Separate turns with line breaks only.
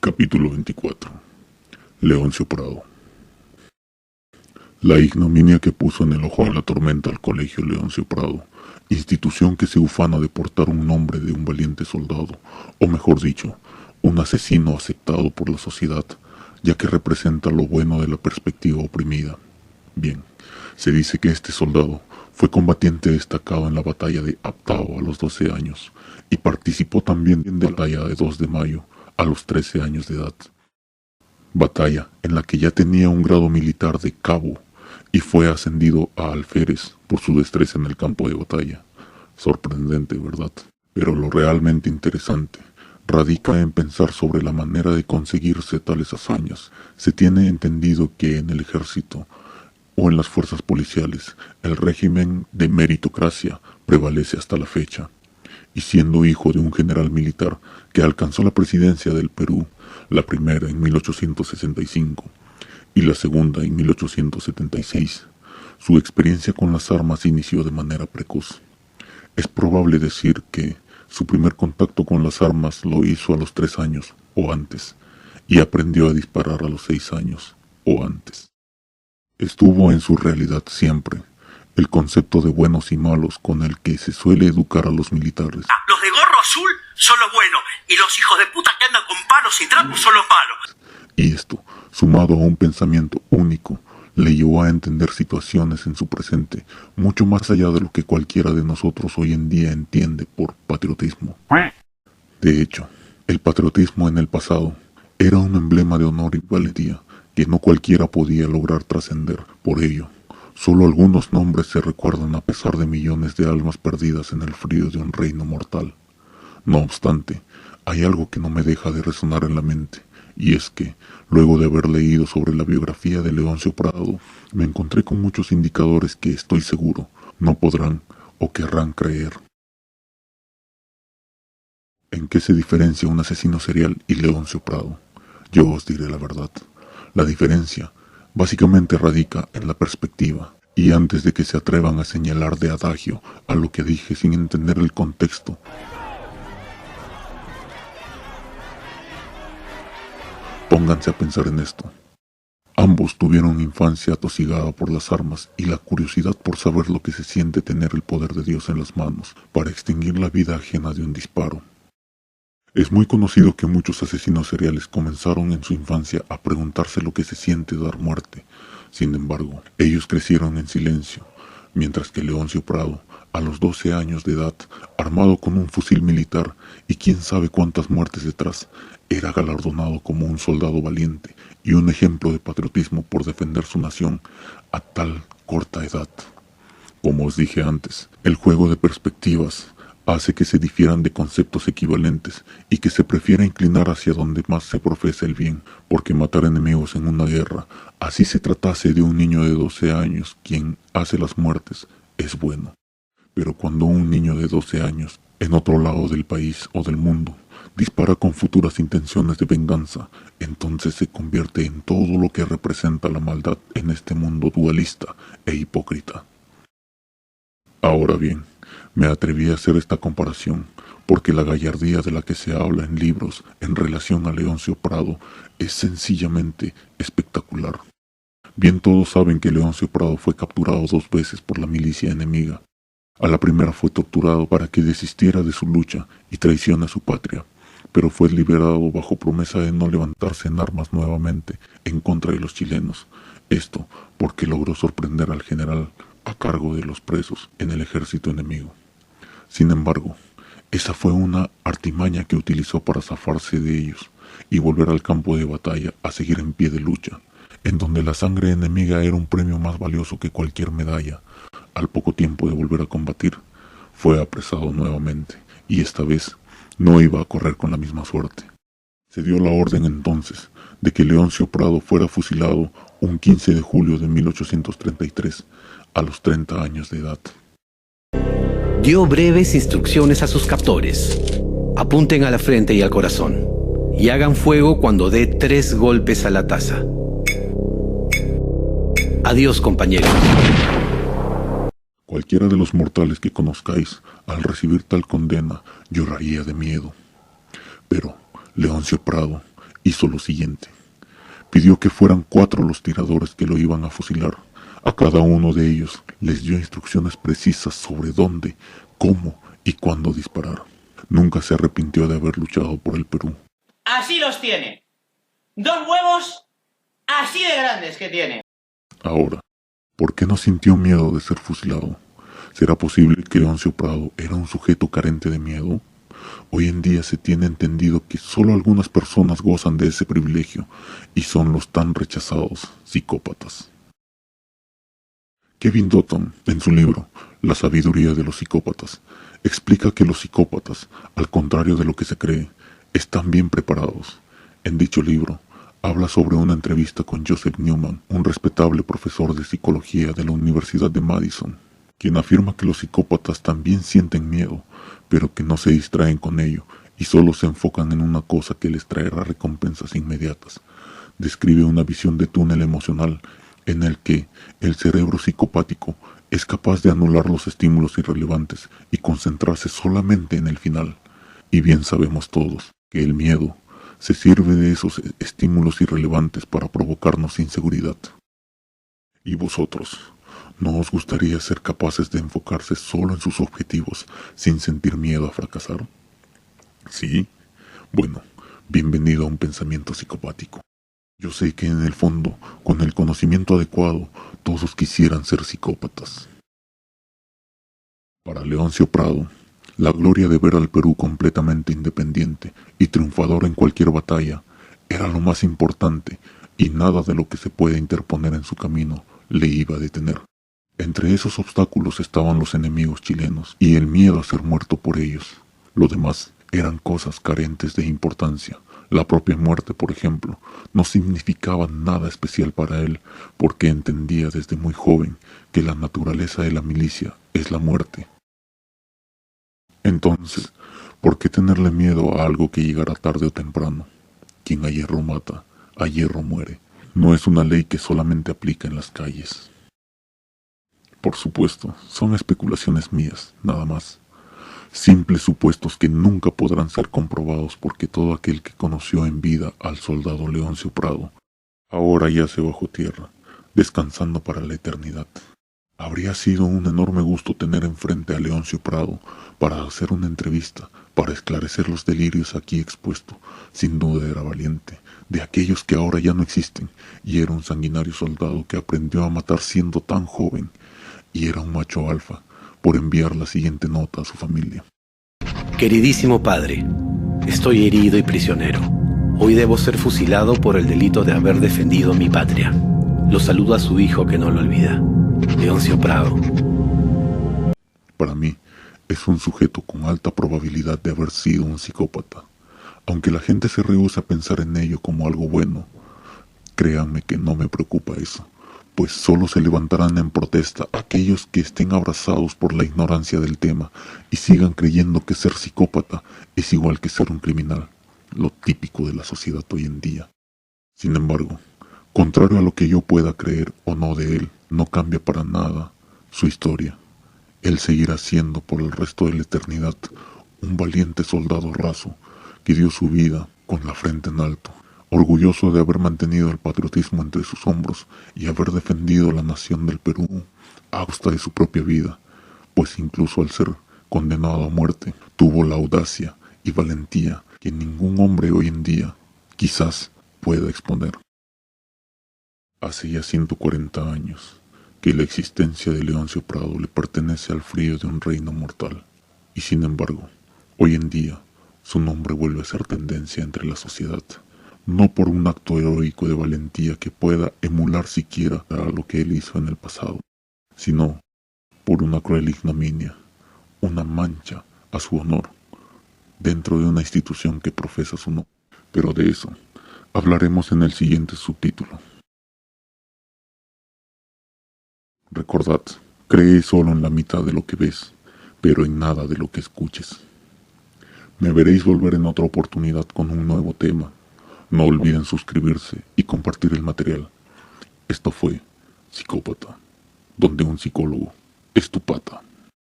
Capítulo 24. Leoncio Prado. La ignominia que puso en el ojo de la tormenta al colegio Leoncio Prado, institución que se ufana de portar un nombre de un valiente soldado, o mejor dicho, un asesino aceptado por la sociedad, ya que representa lo bueno de la perspectiva oprimida. Bien, se dice que este soldado fue combatiente destacado en la batalla de Aptao a los 12 años, y participó también en la batalla de 2 de mayo, a los 13 años de edad. Batalla en la que ya tenía un grado militar de cabo y fue ascendido a alférez por su destreza en el campo de batalla. Sorprendente, ¿verdad? Pero lo realmente interesante radica en pensar sobre la manera de conseguirse tales hazañas. Se tiene entendido que en el ejército o en las fuerzas policiales el régimen de meritocracia prevalece hasta la fecha. Y siendo hijo de un general militar que alcanzó la presidencia del Perú, la primera en 1865 y la segunda en 1876, su experiencia con las armas inició de manera precoz. Es probable decir que su primer contacto con las armas lo hizo a los 3 años o antes, y aprendió a disparar a los 6 años o antes. Estuvo en su realidad siempre el concepto de buenos y malos con el que se suele educar a los militares.
Los de gorro azul son los buenos y los hijos de puta que andan con palos y trapos son los malos.
Y esto, sumado a un pensamiento único, le llevó a entender situaciones en su presente mucho más allá de lo que cualquiera de nosotros hoy en día entiende por patriotismo. De hecho, el patriotismo en el pasado era un emblema de honor y valentía que no cualquiera podía lograr trascender. Por ello, solo algunos nombres se recuerdan a pesar de millones de almas perdidas en el frío de un reino mortal. No obstante, hay algo que no me deja de resonar en la mente, y es que, luego de haber leído sobre la biografía de Leoncio Prado, me encontré con muchos indicadores que estoy seguro no podrán o querrán creer. ¿En qué se diferencia un asesino serial y Leoncio Prado? Yo os diré la verdad. La diferencia básicamente radica en la perspectiva, y antes de que se atrevan a señalar de adagio a lo que dije sin entender el contexto, pónganse a pensar en esto. Ambos tuvieron una infancia atosigada por las armas y la curiosidad por saber lo que se siente tener el poder de Dios en las manos para extinguir la vida ajena de un disparo. Es muy conocido que muchos asesinos seriales comenzaron en su infancia a preguntarse lo que se siente dar muerte. Sin embargo, ellos crecieron en silencio, mientras que Leoncio Prado, a los 12 años de edad, armado con un fusil militar y quién sabe cuántas muertes detrás, era galardonado como un soldado valiente y un ejemplo de patriotismo por defender su nación a tal corta edad. Como os dije antes, el juego de perspectivas hace que se difieran de conceptos equivalentes y que se prefiera inclinar hacia donde más se profesa el bien, porque matar enemigos en una guerra, así se tratase de un niño de 12 años quien hace las muertes, es bueno. Pero cuando un niño de 12 años, en otro lado del país o del mundo, dispara con futuras intenciones de venganza, entonces se convierte en todo lo que representa la maldad en este mundo dualista e hipócrita. Ahora bien, me atreví a hacer esta comparación porque la gallardía de la que se habla en libros en relación a Leoncio Prado es sencillamente espectacular. Bien todos saben que Leoncio Prado fue capturado 2 veces por la milicia enemiga. A la primera fue torturado para que desistiera de su lucha y traicione a su patria, pero fue liberado bajo promesa de no levantarse en armas nuevamente en contra de los chilenos. Esto porque logró sorprender al general a cargo de los presos en el ejército enemigo. Sin embargo, esa fue una artimaña que utilizó para zafarse de ellos y volver al campo de batalla a seguir en pie de lucha, en donde la sangre enemiga era un premio más valioso que cualquier medalla. Al poco tiempo de volver a combatir, fue apresado nuevamente, y esta vez no iba a correr con la misma suerte. Se dio la orden entonces de que Leoncio Prado fuera fusilado un 15 de julio de 1833, a los 30 años de edad.
Dio breves instrucciones a sus captores. Apunten a la frente y al corazón, y hagan fuego cuando dé 3 golpes a la taza. Adiós, compañeros.
Cualquiera de los mortales que conozcáis, al recibir tal condena, lloraría de miedo. Pero Leoncio Prado hizo lo siguiente. Pidió que fueran 4 los tiradores que lo iban a fusilar. A cada uno de ellos les dio instrucciones precisas sobre dónde, cómo y cuándo disparar. Nunca se arrepintió de haber luchado por el Perú.
Así los tiene. 2 huevos así de grandes que tiene.
Ahora, ¿por qué no sintió miedo de ser fusilado? ¿Será posible que Leoncio Prado era un sujeto carente de miedo? Hoy en día se tiene entendido que solo algunas personas gozan de ese privilegio y son los tan rechazados psicópatas. Kevin Dotton, en su libro La sabiduría de los psicópatas, explica que los psicópatas, al contrario de lo que se cree, están bien preparados. En dicho libro, habla sobre una entrevista con Joseph Newman, un respetable profesor de psicología de la Universidad de Madison, quien afirma que los psicópatas también sienten miedo, pero que no se distraen con ello y solo se enfocan en una cosa que les traerá recompensas inmediatas. Describe una visión de túnel emocional en el que el cerebro psicopático es capaz de anular los estímulos irrelevantes y concentrarse solamente en el final. Y bien sabemos todos que el miedo se sirve de esos estímulos irrelevantes para provocarnos inseguridad. ¿Y vosotros? ¿No os gustaría ser capaces de enfocarse solo en sus objetivos sin sentir miedo a fracasar? ¿Sí? Bueno, bienvenido a un pensamiento psicopático. Yo sé que en el fondo, con el conocimiento adecuado, todos quisieran ser psicópatas. Para Leoncio Prado, la gloria de ver al Perú completamente independiente y triunfador en cualquier batalla era lo más importante y nada de lo que se puede interponer en su camino le iba a detener. Entre esos obstáculos estaban los enemigos chilenos y el miedo a ser muerto por ellos. Lo demás eran cosas carentes de importancia. La propia muerte, por ejemplo, no significaba nada especial para él, porque entendía desde muy joven que la naturaleza de la milicia es la muerte. Entonces, ¿por qué tenerle miedo a algo que llegará tarde o temprano? Quien a hierro mata, a hierro muere. No es una ley que solamente aplica en las calles. Por supuesto, son especulaciones mías, nada más. Simples supuestos que nunca podrán ser comprobados porque todo aquel que conoció en vida al soldado Leoncio Prado ahora yace bajo tierra, descansando para la eternidad. Habría sido un enorme gusto tener enfrente a Leoncio Prado para hacer una entrevista, para esclarecer los delirios aquí expuesto. Sin duda era valiente, de aquellos que ahora ya no existen, y era un sanguinario soldado que aprendió a matar siendo tan joven, y era un macho alfa, por enviar la siguiente nota a su familia.
Queridísimo padre, estoy herido y prisionero. Hoy debo ser fusilado por el delito de haber defendido mi patria. Lo saluda su hijo que no lo olvida, Leoncio Prado.
Para mí, es un sujeto con alta probabilidad de haber sido un psicópata. Aunque la gente se rehúsa a pensar en ello como algo bueno, créanme que no me preocupa eso, pues solo se levantarán en protesta aquellos que estén abrazados por la ignorancia del tema y sigan creyendo que ser psicópata es igual que ser un criminal, lo típico de la sociedad hoy en día. Sin embargo, contrario a lo que yo pueda creer o no de él, no cambia para nada su historia. Él seguirá siendo por el resto de la eternidad un valiente soldado raso que dio su vida con la frente en alto, orgulloso de haber mantenido el patriotismo entre sus hombros y haber defendido la nación del Perú a costa de su propia vida, pues incluso al ser condenado a muerte, tuvo la audacia y valentía que ningún hombre hoy en día quizás pueda exponer. Hace ya 140 años que la existencia de Leoncio Prado le pertenece al frío de un reino mortal, y sin embargo, hoy en día, su nombre vuelve a ser tendencia entre la sociedad, no por un acto heroico de valentía que pueda emular siquiera a lo que él hizo en el pasado, sino por una cruel ignominia, una mancha a su honor, dentro de una institución que profesa su nombre. Pero de eso hablaremos en el siguiente subtítulo. Recordad, cree solo en la mitad de lo que ves, pero en nada de lo que escuches. Me veréis volver en otra oportunidad con un nuevo tema. No olviden suscribirse y compartir el material. Esto fue Psicópata, donde un psicólogo es tu pata.